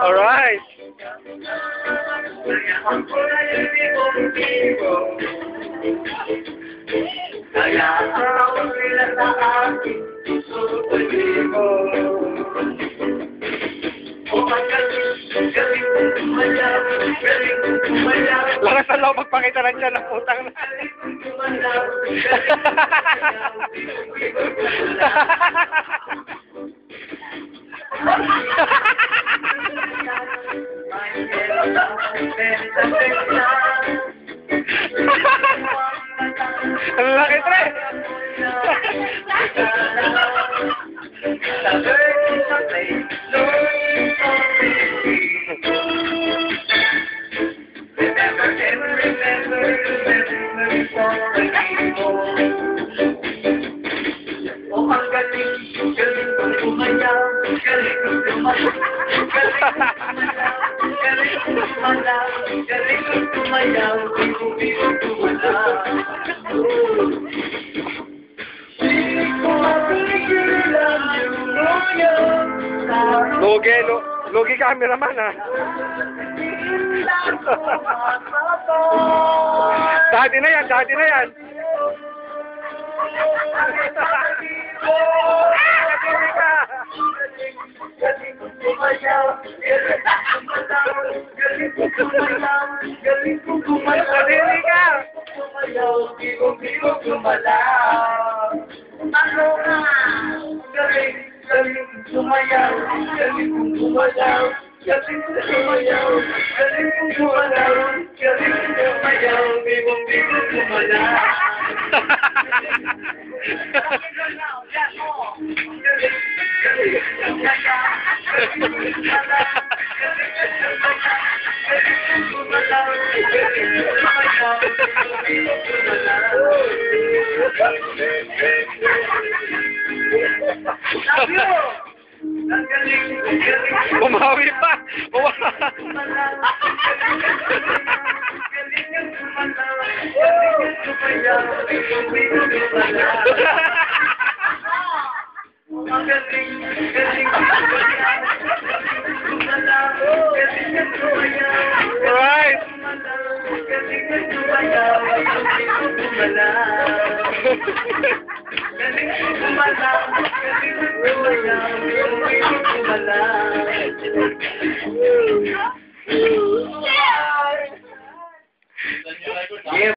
Alright. Kaya ako nila sa aking susupunin mo. O magaling, galing kong tumayaw, galing kong tumayaw. Lakas na loob magpakita lang siya ng putang na. Galing kong tumayaw, galing kong tumayaw. Ang laki, tre! Galing kong tumayaw, bigo-bigo tumalaw. Di ko mapigilan yung luya sa Logi cameraman, ha? Dati na yan, dati na yan. Galing kong tumayaw, galing kong tumayaw, galing kong tumayaw, Dali ka! tumayaw, bigo-bigo tumalaw. Ano nga? Galing, galing kong tumayaw, galing kong tumayaw, galing kong tumayaw, galing kong tumayaw, galing kong tumayaw, bigo-bigo tumalaw. Bumawi pa! Alright! Yeah.